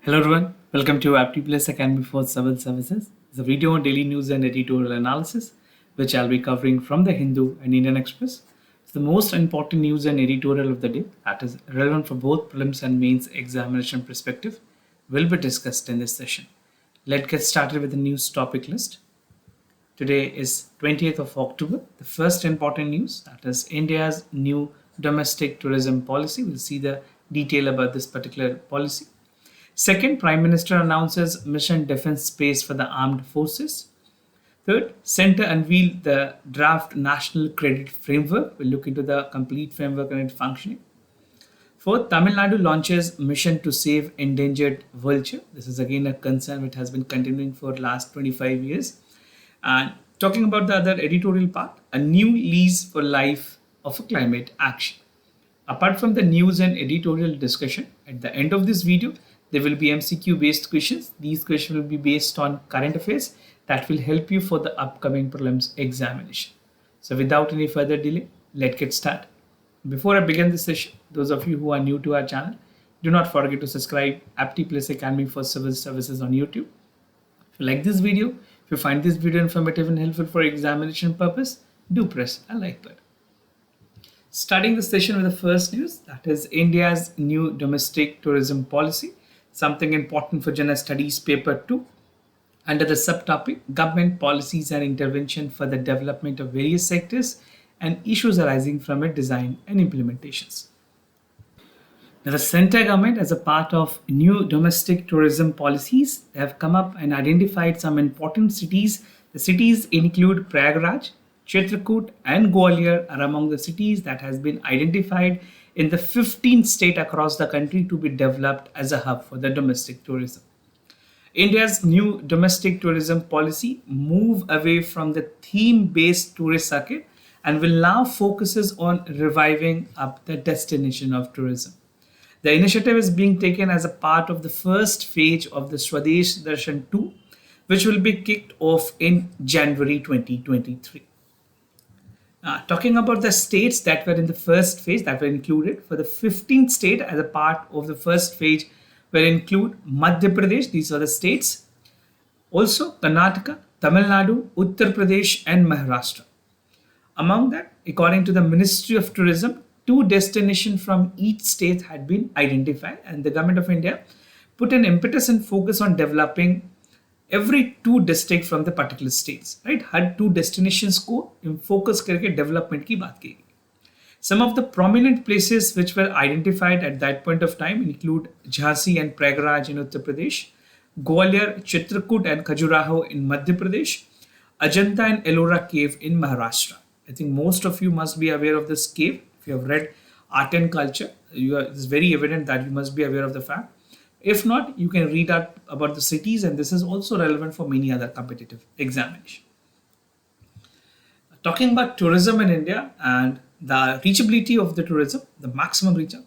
Hello everyone, welcome to Apti Plus Academy for Civil Services. It's a video on daily news and editorial analysis, which I'll be covering from the Hindu and Indian Express. It's the most important news and editorial of the day that is relevant for both prelims and mains examination perspective will be discussed in this session. Let's get started with the news topic list. Today is 20th of October. The first important news, that is India's new domestic tourism policy. We'll see the detail about this particular policy. Second, Prime Minister announces Mission Defense Space for the Armed Forces. Third, Centre unveiled the draft National Credit Framework. We'll look into the complete framework and its functioning. Fourth, Tamil Nadu launches Mission to Save Endangered Vulture. This is again a concern which has been continuing for the last 25 years. And talking about the other editorial part, a new lease for life of a climate action. Apart from the news and editorial discussion, at the end of this video, there will be MCQ based questions. These questions will be based on current affairs that will help you for the upcoming prelims examination. So without any further delay, let's get started. Before I begin this session, those of you who are new to our channel, do not forget to subscribe Apti Plus Academy for Civil Services on YouTube. If you like this video, if you find this video informative and helpful for examination purpose, do press a like button. Starting the session with the first news, that is India's new domestic tourism policy. Something important for General Studies Paper 2. Under the subtopic, Government Policies and Intervention for the Development of Various Sectors and Issues Arising from it, Design and Implementations. Now, the centre government, as a part of new domestic tourism policies, they have come up and identified some important cities. The cities include Prayagraj, Chitrakoot and Gwalior are among the cities that has been identified in the 15 states across the country to be developed as a hub for the domestic tourism. India's new domestic tourism policy move away from the theme-based tourist circuit and will now focuses on reviving up the destination of tourism. The initiative is being taken as a part of the first phase of the Swadesh Darshan 2, which will be kicked off in January 2023. Talking about the states that were in the first phase that were included, for the 15th state as a part of the first phase will include Madhya Pradesh, these are the states, also Karnataka, Tamil Nadu, Uttar Pradesh and Maharashtra. Among that, according to the Ministry of Tourism, 2 destinations from each state had been identified, and the Government of India put an impetus and focus on developing every 2 districts from the particular states, right? Her 2 destinations को focus करके development की बात की. Some of the prominent places which were identified at that point of time include Jhansi and Prayagraj in Uttar Pradesh, Gwalior, Chitrakoot and Khajuraho in Madhya Pradesh, Ajanta and Ellora cave in Maharashtra. I think most of you must be aware of this cave. If you have read art and culture, it's very evident that you must be aware of the fact. If not, you can read out about the cities, and this is also relevant for many other competitive examinations. Talking about tourism in India and the reachability of the tourism, the maximum reach out.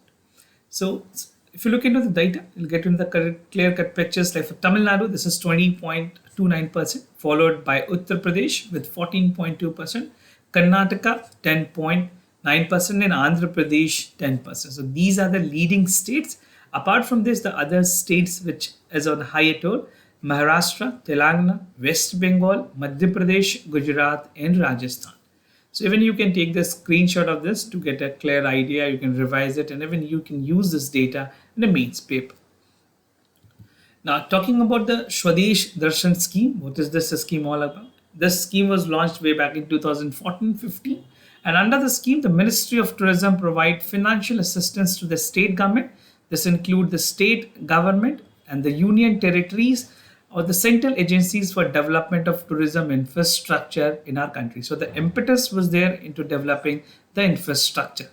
So if you look into the data, you'll get into the clear-cut pictures. Like for Tamil Nadu, this is 20.29%, followed by Uttar Pradesh with 14.2%, Karnataka 10.9%, and Andhra Pradesh 10%. So these are the leading states. Apart from this, the other states which is on higher toll, Maharashtra, Telangana, West Bengal, Madhya Pradesh, Gujarat and Rajasthan. So even you can take the screenshot of this to get a clear idea, you can revise it, and even you can use this data in the mains paper. Now talking about the Swadesh Darshan scheme, what is this scheme all about? This scheme was launched way back in 2014-15, and under the scheme, the Ministry of Tourism provide financial assistance to the state government. This includes the state government and the union territories or the central agencies for development of tourism infrastructure in our country. So the impetus was there into developing the infrastructure.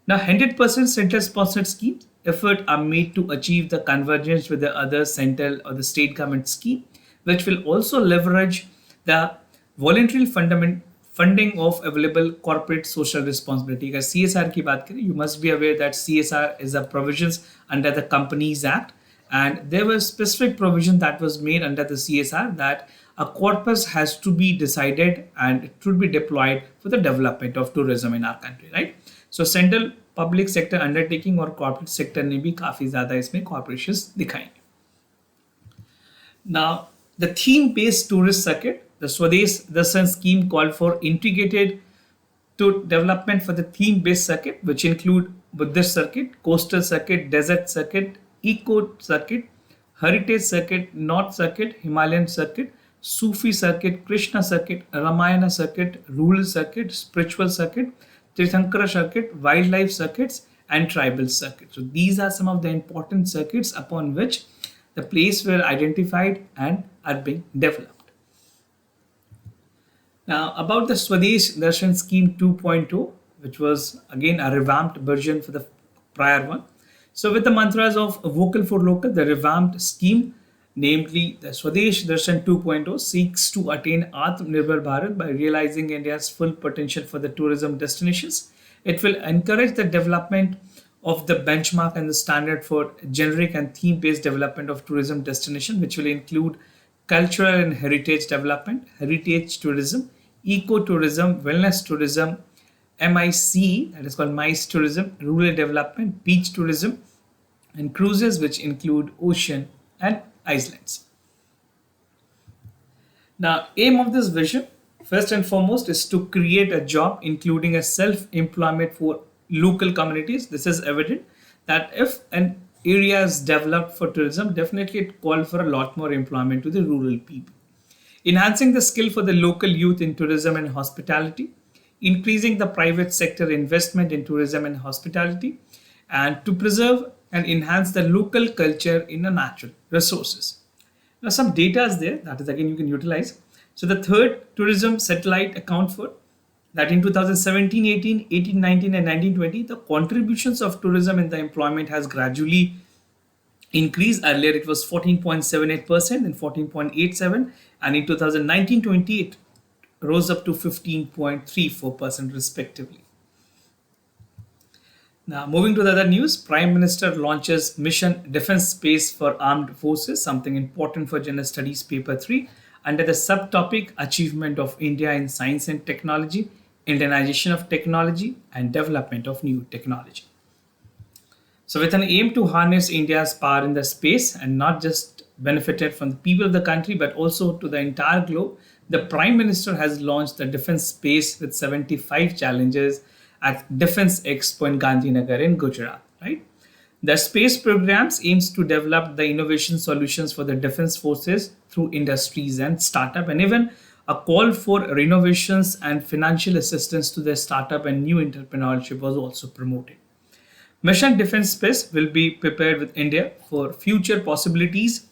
Now 100% central sponsored schemes, efforts are made to achieve the convergence with the other central or the state government scheme, which will also leverage the voluntary funding of available corporate social responsibility. Because CSR की बात करें, you must be aware that CSR is a provisions under the Companies Act, and there was specific provision that was made under the CSR that a corpus has to be decided and it should be deployed for the development of tourism in our country, right? So central public sector undertaking और corporate sector ने भी काफ़ी ज़्यादा इसमें corporations दिखाएंगे. Now, the theme-based tourist circuit, the Swadesh Darshan scheme called for integrated to development for the theme-based circuit, which include Buddhist circuit, coastal circuit, desert circuit, eco circuit, heritage circuit, north circuit, Himalayan circuit, Sufi circuit, Krishna circuit, Ramayana circuit, rural circuit, spiritual circuit, Tirthankara circuit, wildlife circuits, and tribal circuits. So these are some of the important circuits upon which the place were identified and are being developed. Now, about the Swadesh Darshan Scheme 2.0, which was again a revamped version for the prior one. So, with the mantras of vocal for local, the revamped scheme, namely the Swadesh Darshan 2.0, seeks to attain Atmanirbhar Bharat by realizing India's full potential for the tourism destinations. It will encourage the development of the benchmark and the standard for generic and theme-based development of tourism destination, which will include cultural and heritage development, heritage tourism, ecotourism, wellness tourism, MIC, that is called MICE tourism, rural development, beach tourism, and cruises, which include ocean and islands. Now, aim of this vision, first and foremost, is to create a job, including a self-employment for local communities. This is evident that if an area is developed for tourism, definitely it calls for a lot more employment to the rural people. Enhancing the skill for the local youth in tourism and hospitality, increasing the private sector investment in tourism and hospitality, and to preserve and enhance the local culture in the natural resources. Now, some data is there that is again you can utilize. So, the third tourism satellite account for that in 2017, 18, 18, 19, and 1920, the contributions of tourism in the employment has gradually increased. Earlier, it was 14.78% and 14.87%, and in 2019-20, it rose up to 15.34% respectively. Now, moving to the other news, Prime Minister launches Mission Defence Space for Armed Forces, something important for General Studies Paper 3, under the subtopic Achievement of India in Science and Technology, Indianization of Technology, and Development of New Technology. So, with an aim to harness India's power in the space and not just benefited from the people of the country but also to the entire globe, the Prime Minister has launched the Defence Space with 75 challenges at Defence Expo in Gandhinagar in Gujarat. Right? The space programs aims to develop the innovation solutions for the defence forces through industries and startup, and even a call for renovations and financial assistance to the startup and new entrepreneurship was also promoted. Mission Defence Space will be prepared with India for future possibilities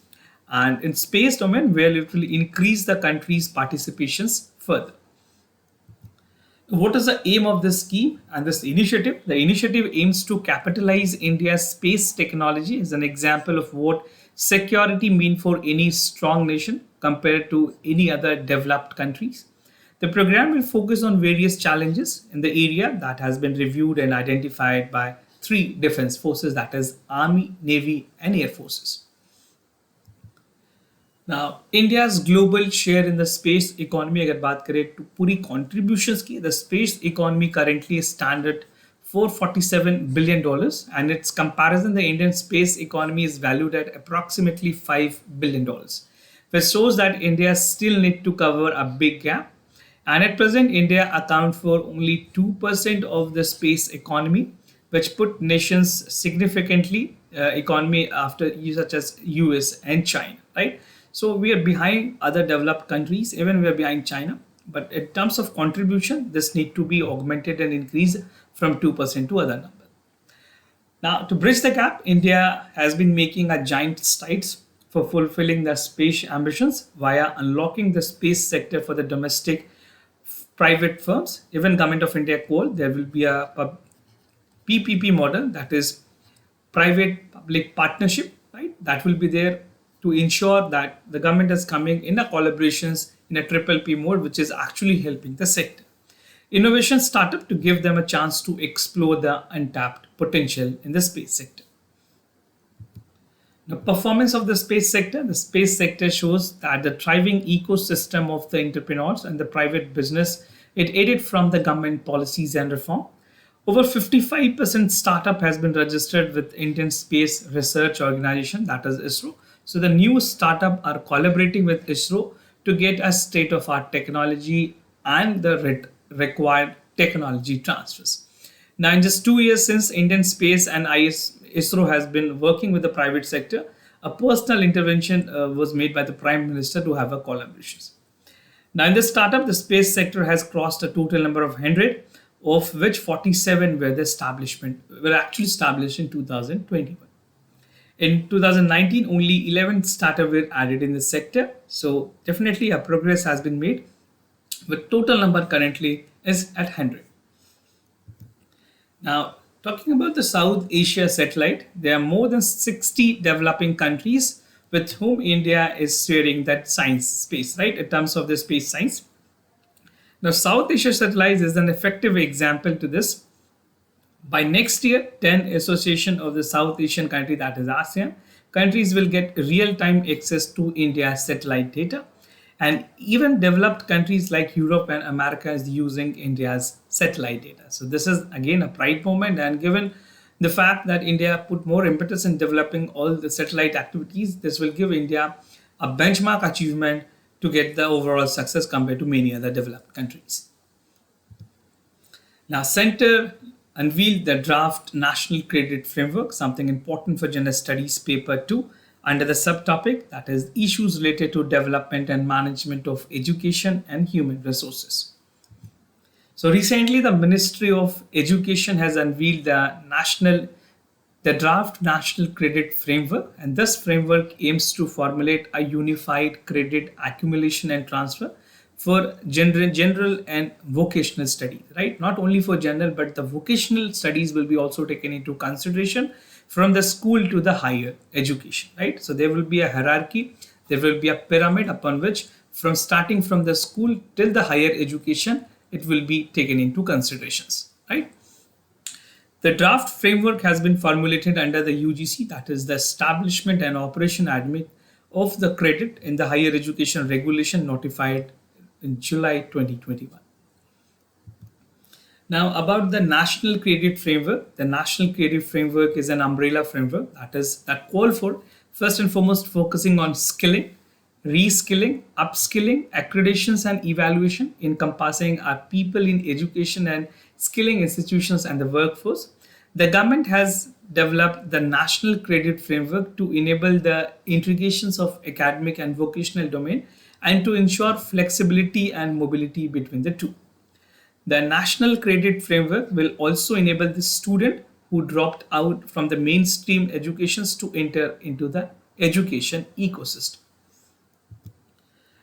and in space domain where it will increase the country's participations further. What is the aim of this scheme and this initiative? The initiative aims to capitalize India's space technology as an example of what security means for any strong nation compared to any other developed countries. The program will focus on various challenges in the area that has been reviewed and identified by three defense forces, that is Army, Navy, and Air Forces. Now, India's global share in the space economy, अगर बात करें तो पूरी contributions की, the space economy currently stands at $447 billion, and its comparison, the Indian space economy is valued at approximately $5 billion, which shows that India still needs to cover a big gap. And at present, India accounts for only 2% of the space economy, which put nations significantly economy after such as US and China, right? So we are behind other developed countries, even we are behind China. But in terms of contribution, this need to be augmented and increased from 2% to other number. Now, to bridge the gap, India has been making a giant strides for fulfilling the space ambitions via unlocking the space sector for the domestic private firms. Even Government of India called there will be a PPP model, that is private public partnership, right? That will be there to ensure that the government is coming in a collaborations in a triple P mode, which is actually helping the sector. Innovation startup to give them a chance to explore the untapped potential in the space sector. The performance of the space sector shows that the thriving ecosystem of the entrepreneurs and the private business, it aided from the government policies and reform. Over 55% startup has been registered with Indian Space Research Organization, that is ISRO. So the new startup are collaborating with ISRO to get a state-of-art technology and the required technology transfers. Now, in just 2 years since Indian Space and ISRO has been working with the private sector, a personal intervention was made by the Prime Minister to have a collaboration. Now, in the startup, the space sector has crossed a total number of 100, of which 47 were actually established in 2021. In 2019, only 11 startups were added in the sector. So definitely a progress has been made, but total number currently is at 100. Now, talking about the South Asia satellite, there are more than 60 developing countries with whom India is sharing that science space, right, in terms of the space science. Now, South Asia satellite is an effective example to this. By next year, 10 association of the South Asian country, that is ASEAN, countries will get real-time access to India's satellite data. And even developed countries like Europe and America is using India's satellite data. So this is again a pride moment, and given the fact that India put more impetus in developing all the satellite activities, this will give India a benchmark achievement to get the overall success compared to many other developed countries. Now, Center unveiled the draft National Credit Framework, something important for Gender Studies Paper 2, under the subtopic, that is issues related to development and management of education and human resources. So recently, the Ministry of Education has unveiled the draft National Credit Framework, and this framework aims to formulate a unified credit accumulation and transfer for general and vocational studies, right? Not only for general, but the vocational studies will be also taken into consideration from the school to the higher education, right? So there will be a hierarchy, there will be a pyramid upon which from starting from the school till the higher education, it will be taken into considerations, right? The draft framework has been formulated under the UGC, that is the Establishment and Operation Admin of the Credit in the Higher Education Regulation notified in July 2021. Now, about the National Credit Framework, the National Credit Framework is an umbrella framework that call for first and foremost focusing on skilling, reskilling, upskilling, accreditations and evaluation, encompassing our people in education and skilling institutions and the workforce. The government has developed the National Credit Framework to enable the integrations of academic and vocational domain and to ensure flexibility and mobility between the two. The National Credit Framework will also enable the student who dropped out from the mainstream educations to enter into the education ecosystem.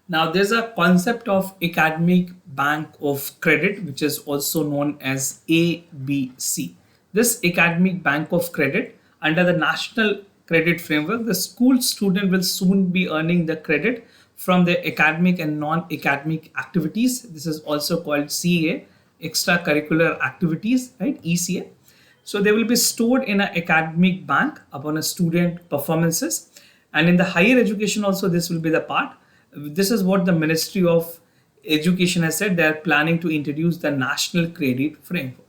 Now, there's a concept of academic bank of credit, which is also known as ABC. This academic bank of credit under the National Credit Framework, the school student will soon be earning the credit from the academic and non-academic activities. This is also called CA, extracurricular activities, right? ECA. So they will be stored in an academic bank upon a student performances. And in the higher education also, this will be the part. This is what the Ministry of Education has said. They are planning to introduce the National Credit Framework.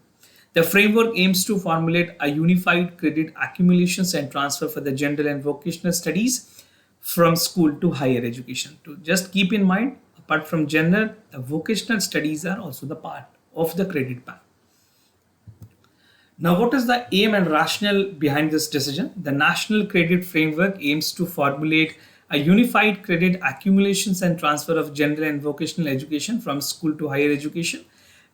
The framework aims to formulate a unified credit accumulations and transfer for the general and vocational studies from school to higher education. To just keep in mind, apart from general, the vocational studies are also the part of the credit bank. Now, what is the aim and rationale behind this decision? The National Credit Framework aims to formulate a unified credit accumulations and transfer of general and vocational education from school to higher education.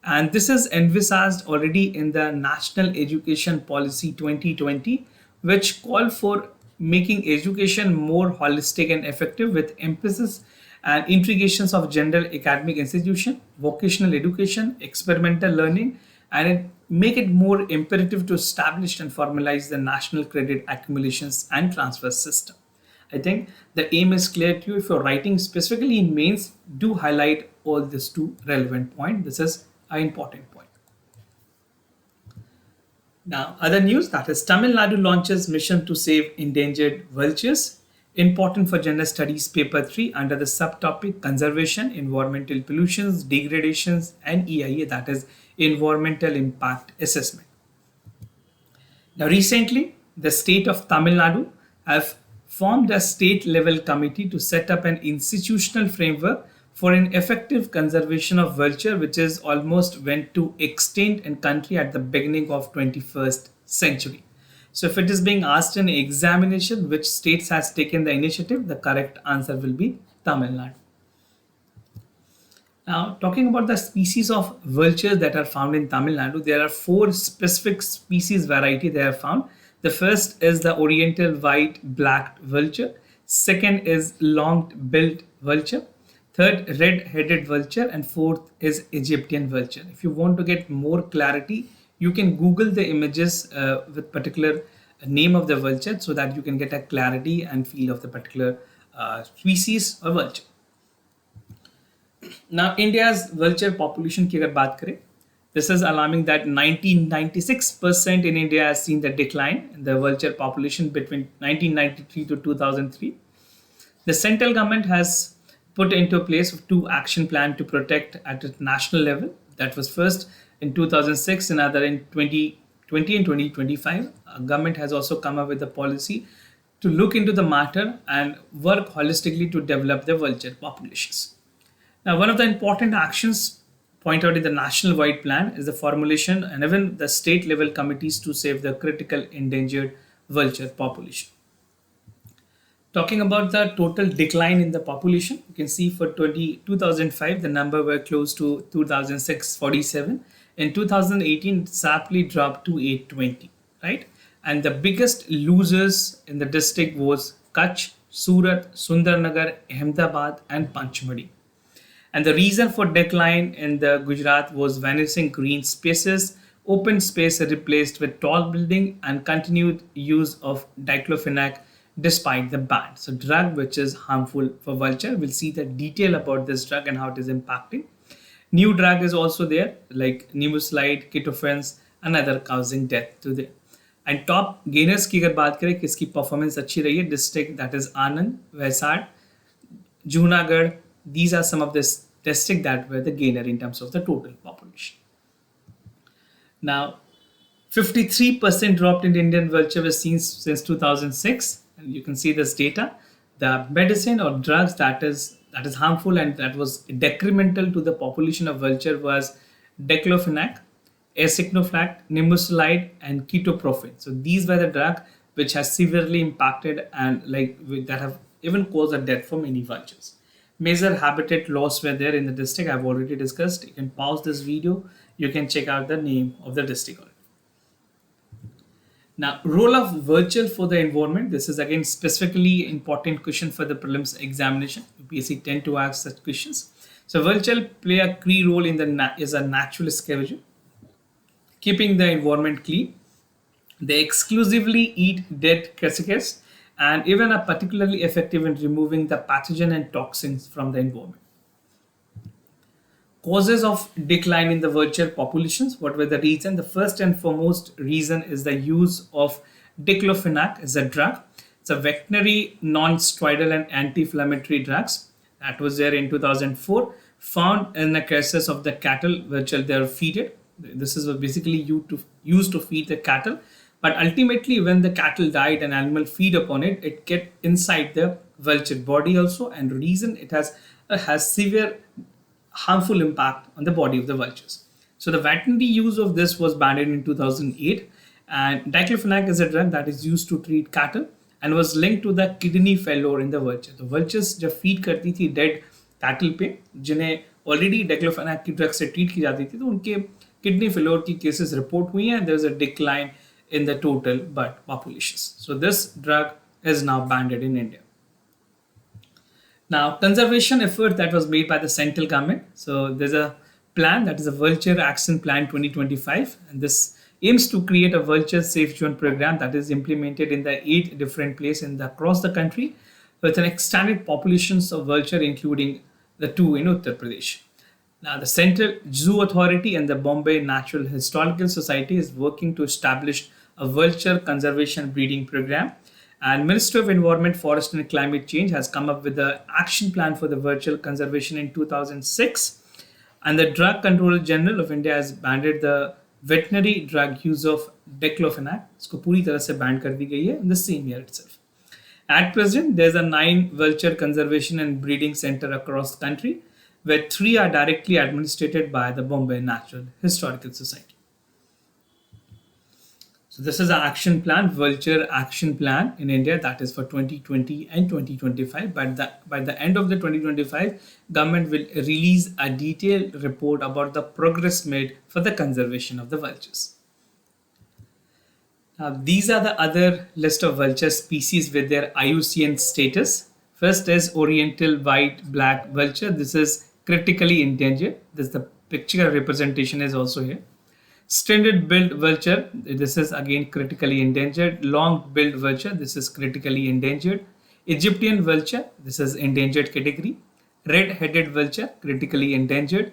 And this is envisaged already in the National Education Policy 2020, which call for making education more holistic and effective with emphasis and integrations of general academic institution, vocational education, experimental learning, and make it more imperative to establish and formalize the national credit accumulations and transfer system. I think the aim is clear to you. If you're writing specifically in mains, do highlight all these two relevant points. This is an important point. Now, other news, that is Tamil Nadu launches mission to save endangered vultures. Important for Gender Studies Paper 3 under the subtopic Conservation, Environmental Pollutions, Degradations and EIA, that is Environmental Impact Assessment. Now, recently, the state of Tamil Nadu have formed a state level committee to set up an institutional framework for an effective conservation of vulture, which is almost went to extinct in country at the beginning of 21st century. So if it is being asked in examination which states has taken the initiative, the correct answer will be Tamil Nadu. Now, talking about the species of vultures that are found in Tamil Nadu, there are four specific species variety they are found. The first is the oriental white-blacked vulture. Second is long-billed vulture. Third, red-headed vulture. And fourth is Egyptian vulture. If you want to get more clarity, you can Google the images with particular name of the vulture so that you can get a clarity and feel of the particular species or vulture. Now, India's vulture population की अगर बात करें, this is alarming that 1996% in India has seen the decline in the vulture population between 1993 to 2003. The central government has put into place two action plan to protect at a national level. That was first in 2006, another in 2020 and 2025. Government has also come up with a policy to look into the matter and work holistically to develop the vulture populations. Now, one of the important actions pointed out in the national wide plan is the formulation and even the state level committees to save the critical endangered vulture population. Talking about the total decline in the population, you can see for 2005, the number were close to 2,647. In 2018, it sharply dropped to 820, right? And the biggest losers in the district was Kutch, Surat, Sundarnagar, Ahmedabad, and Panchmadi. And the reason for decline in the Gujarat was vanishing green spaces, open space replaced with tall building, and continued use of diclofenac despite the ban. So drug which is harmful for vulture. We'll see the detail about this drug and how it is impacting. New drug is also there like nimesulide, ketofens, and other causing death to them. And top gainers की अगर बात करें किसकी performance अच्छी रही है, district that is Anand, Valsad, Junagadh. These are some of the districts that were the gainer in terms of the total population. Now, 53% drop in Indian vulture was seen since 2006, and you can see this data. The medicine or drugs that is harmful and that was detrimental to the population of vulture was diclofenac, aceclofenac, nimesulide, and ketoprofen. So these were the drugs which has severely impacted and that have even caused a death for many vultures. Major habitat loss were there in the district. I've already discussed. You can pause this video. You can check out the name of the district already. Now, role of vulture for the environment. This is again specifically important question for the prelims examination. UPSC tend to ask such questions. So vulture play a key role in is a natural scavenger, keeping the environment clean. They exclusively eat dead crustaceans and even are particularly effective in removing the pathogen and toxins from the environment. Causes of decline in the vulture populations. What were the reasons? The first and foremost reason is the use of diclofenac as a drug. It's a veterinary non-steroidal and anti-inflammatory drugs that was there in 2004, found in the cases of the cattle which they are feeded. This is basically used to feed the cattle. But ultimately, when the cattle died and animal feed upon it, it get inside the vulture body also, and reason it has severe harmful impact on the body of the vultures. So the veterinary use of this was banned in 2008, and diclofenac is a drug that is used to treat cattle and was linked to the kidney failure in the vulture. The vultures जब feed करती थी dead cattle पे, जिन्हें already diclofenac की drug से treat की जाती थी, तो उनके kidney failure की cases report हुई हैं, and there is a decline in the total bird populations. So this drug is now banned in India. Now, conservation effort that was made by the central government. So there's a plan that is a Vulture Action Plan 2025, and this aims to create a vulture safe zone program that is implemented in the 8 different places across the country with an extended populations of vulture, including the 2 in Uttar Pradesh. Now, the Central Zoo Authority and the Bombay Natural Historical Society is working to establish a vulture conservation breeding program. And Ministry of Environment, Forest and Climate Change has come up with the action plan for the vulture conservation in 2006. And the Drug Controller General of India has banned the veterinary drug use of diclofenac. इसको पूरी तरह से ban कर दी गई है in the same year itself. At present, there's a 9 vulture conservation and breeding center across the country, where 3 are directly administered by the Bombay Natural Historical Society. So this is an action plan, vulture action plan in India, that is for 2020 and 2025. But by the end of the 2025, government will release a detailed report about the progress made for the conservation of the vultures. Now, these are the other list of vulture species with their IUCN status. First is Oriental White Black Vulture. This is critically endangered. This the picture representation is also here. Stranded-billed vulture, this is again critically endangered. Long-billed vulture, this is critically endangered. Egyptian vulture, this is endangered category. Red-headed vulture, critically endangered.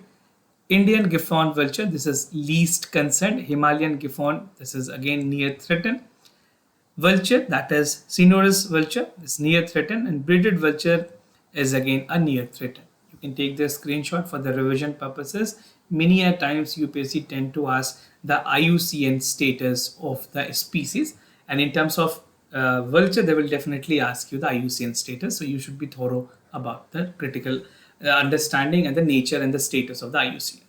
Indian Giffon vulture, this is least concerned. Himalayan Giffon, this is again near threatened. Vulture, that is Cinorus vulture, is near threatened, and bearded vulture is again a near threatened. You can take the screenshot for the revision purposes. Many a times UPSC tend to ask the IUCN status of the species, and in terms of vulture, they will definitely ask you the IUCN status. So you should be thorough about the critical understanding and the nature and the status of the IUCN.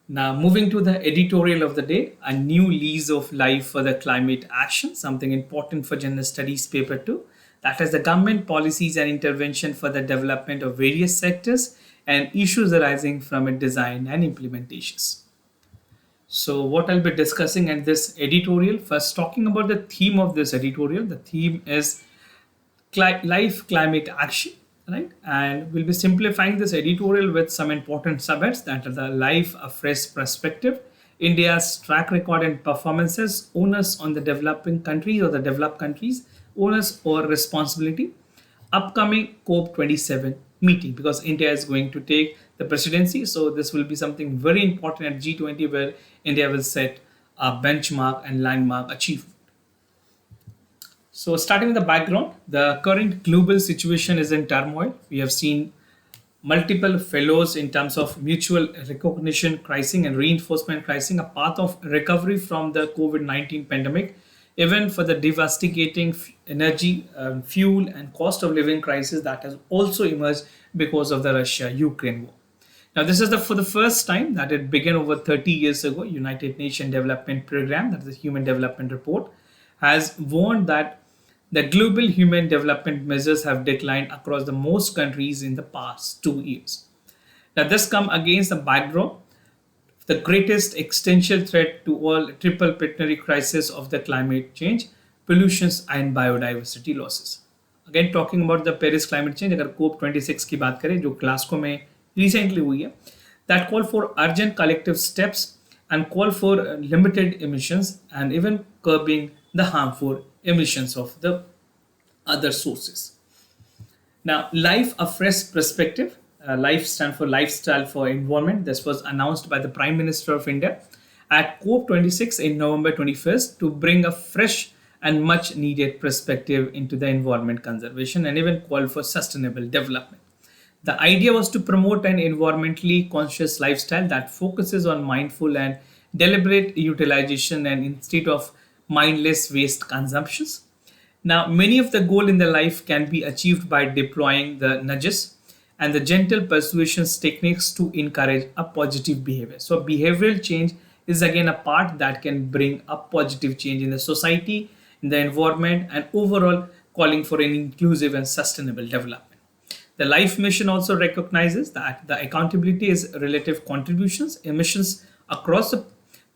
Now, moving to the editorial of the day, a new lease of life for the climate action, something important for General Studies paper 2. That is the government policies and intervention for the development of various sectors and issues arising from its design and implementations. So what I'll be discussing in this editorial, first talking about the theme of this editorial. The theme is life climate action, right? And we'll be simplifying this editorial with some important subheads, that are the life, a fresh perspective, India's track record and performances, onus on the developing countries or the developed countries, onus or responsibility, upcoming COP27 meeting, because India is going to take the presidency. So this will be something very important at G20, where India will set a benchmark and landmark achievement. So starting with the background, the current global situation is in turmoil. We have seen multiple fellows in terms of mutual recognition crisis and reinforcement crisis, a path of recovery from the COVID-19 pandemic, even for the devastating energy, fuel and cost of living crisis that has also emerged because of the Russia-Ukraine war. Now, this is for the first time that it began over 30 years ago. United Nations Development Program, that is the Human Development Report, has warned that the global human development measures have declined across the most countries in the past 2 years. Now, this comes against the backdrop, the greatest existential threat to all triple planetary crisis of the climate change, pollutions and biodiversity losses. Again, talking about the Paris climate change, अगर COP26 की बात करें जो Glasgow में recently हुई है, that call for urgent collective steps and call for limited emissions and even curbing the harmful emissions of the other sources. Now, life, a fresh perspective. Life stands for lifestyle for environment. This was announced by the Prime Minister of India at COP26 in November 21st to bring a fresh and much needed perspective into the environment conservation and even call for sustainable development. The idea was to promote an environmentally conscious lifestyle that focuses on mindful and deliberate utilization and instead of mindless waste consumptions. Now, many of the goals in the life can be achieved by deploying the nudges and the gentle persuasions techniques to encourage a positive behavior. So behavioral change is again a part that can bring a positive change in the society, in the environment, and overall calling for an inclusive and sustainable development. The life mission also recognizes that the accountability is relative contributions. Emissions across the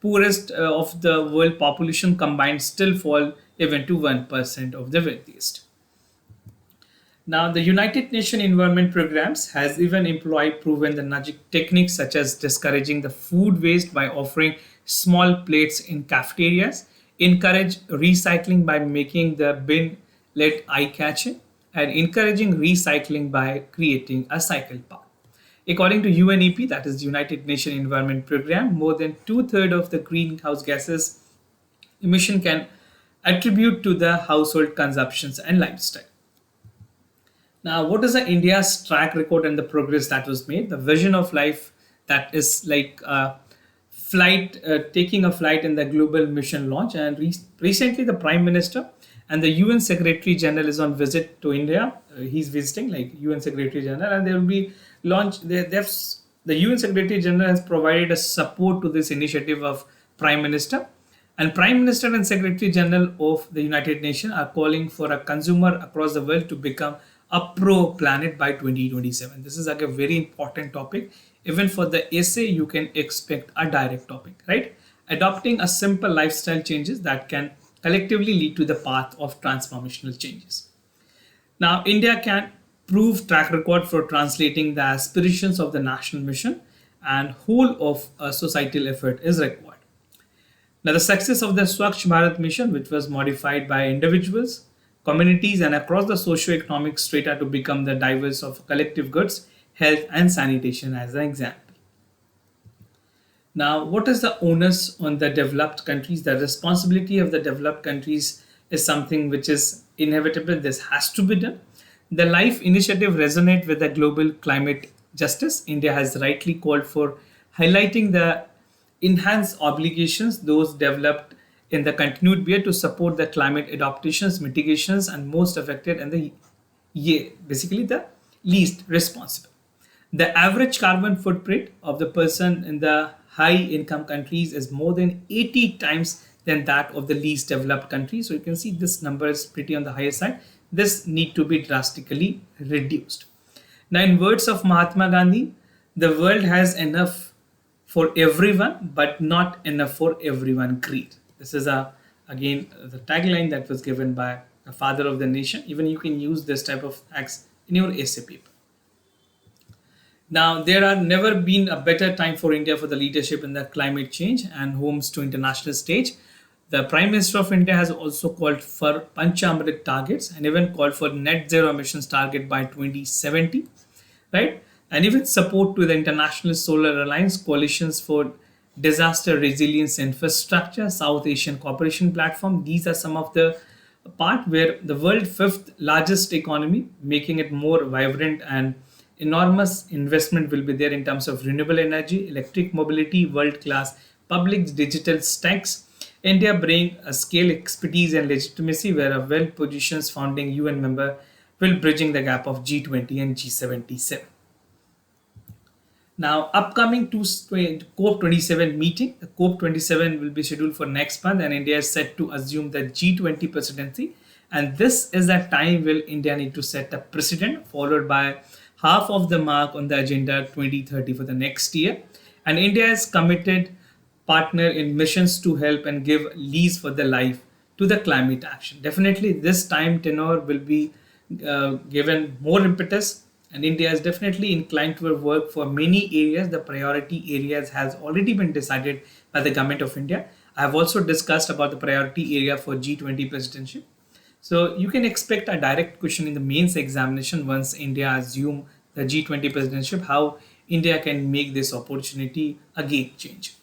poorest of the world population combined still fall even to 1% of the wealthiest. Now, the United Nations Environment Programs has even employed proven the nudging techniques such as discouraging the food waste by offering small plates in cafeterias, encourage recycling by making the bin led eye-catching, and encouraging recycling by creating a cycle path. According to UNEP, that is the United Nations Environment Program, more than 2/3 of the greenhouse gases emission can attribute to the household consumptions and lifestyle. Now, what is India's track record and the progress that was made? The vision of life, that is like taking a flight in the global mission launch. And recently, the Prime Minister and the UN Secretary General is on visit to India. He's visiting like UN Secretary General, and there will be launch. The UN Secretary General has provided a support to this initiative of Prime Minister, and Prime Minister and Secretary General of the United Nations are calling for a consumer across the world to become a pro planet by 2027. This is like a very important topic. Even for the essay, you can expect a direct topic, right? Adopting a simple lifestyle changes that can collectively lead to the path of transformational changes. Now, India can prove track record for translating the aspirations of the national mission, and whole of a societal effort is required. Now, the success of the Swachh Bharat mission, which was modified by individuals, communities, and across the socio-economic strata to become the drivers of collective goods, health, and sanitation, as an example. Now, what is the onus on the developed countries? The responsibility of the developed countries is something which is inevitable. This has to be done. The LIFE initiative resonates with the global climate justice. India has rightly called for highlighting the enhanced obligations those developed in the continued year to support the climate adaptations, mitigations, and most affected and the basically the least responsible. The average carbon footprint of the person in the high income countries is more than 80 times than that of the least developed countries. So you can see this number is pretty on the higher side. This need to be drastically reduced. Now, in words of Mahatma Gandhi, the world has enough for everyone, but not enough for everyone. Greed. This is again the tagline that was given by the father of the nation. Even you can use this type of acts in your essay paper. Now, there have never been a better time for India for the leadership in the climate change and homes to international stage. The Prime Minister of India has also called for Panchamrit targets and even called for net zero emissions target by 2070, right? And even support to the International Solar Alliance, coalitions for disaster resilience infrastructure, South Asian Cooperation Platform. These are some of the part where the world fifth largest economy, making it more vibrant, and enormous investment will be there in terms of renewable energy, electric mobility, world-class public digital stacks. India bring a scale, expertise, and legitimacy where a well-positioned founding UN member will bridging the gap of G20 and G77. Now, upcoming to COP27 meeting, the COP27 will be scheduled for next month, and India is set to assume the G20 presidency. And this is the time will India need to set a precedent, followed by half of the mark on the agenda 2030 for the next year. And India is committed partner in missions to help and give lease for the life to the climate action. Definitely, this time tenor will be given more impetus. And India is definitely inclined to work for many areas. The priority areas has already been decided by the government of India. I have also discussed about the priority area for G20 presidency. So you can expect a direct question in the mains examination once India assume the G20 presidency, how India can make this opportunity a game change.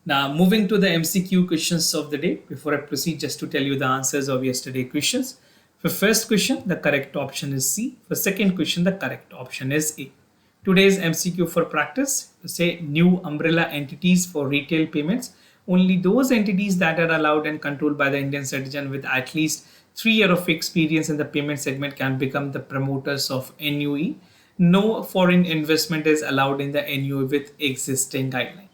Now, moving to the MCQ questions of the day. Before I proceed, just to tell you the answers of yesterday's questions. For first question, the correct option is C. For second question, the correct option is A. Today's MCQ for practice, say new umbrella entities for retail payments. Only those entities that are allowed and controlled by the Indian citizen with at least 3 years of experience in the payment segment can become the promoters of NUE. No foreign investment is allowed in the NUE with existing guidelines.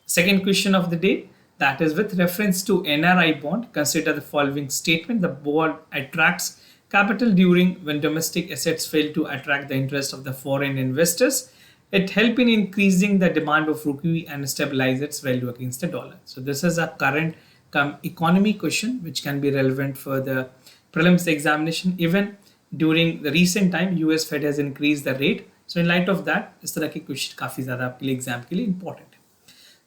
Second question of the day, that is with reference to NRI bond, consider the following statement. The bond attracts capital during when domestic assets fail to attract the interest of the foreign investors. It helps in increasing the demand of rupee and stabilize its value against the dollar. So this is a current economy question which can be relevant for the prelims examination. Even during the recent time, US Fed has increased the rate. So in light of that, इस तरह के question काफी ज़्यादा आपके लिए exam के लिए important.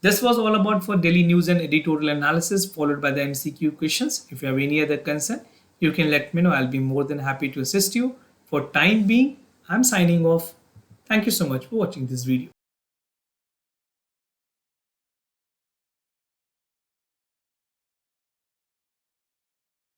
This was all about for daily news and editorial analysis followed by the MCQ questions. If you have any other concern, you can let me know. I'll be more than happy to assist you. For time being, I'm signing off. Thank you so much for watching this video.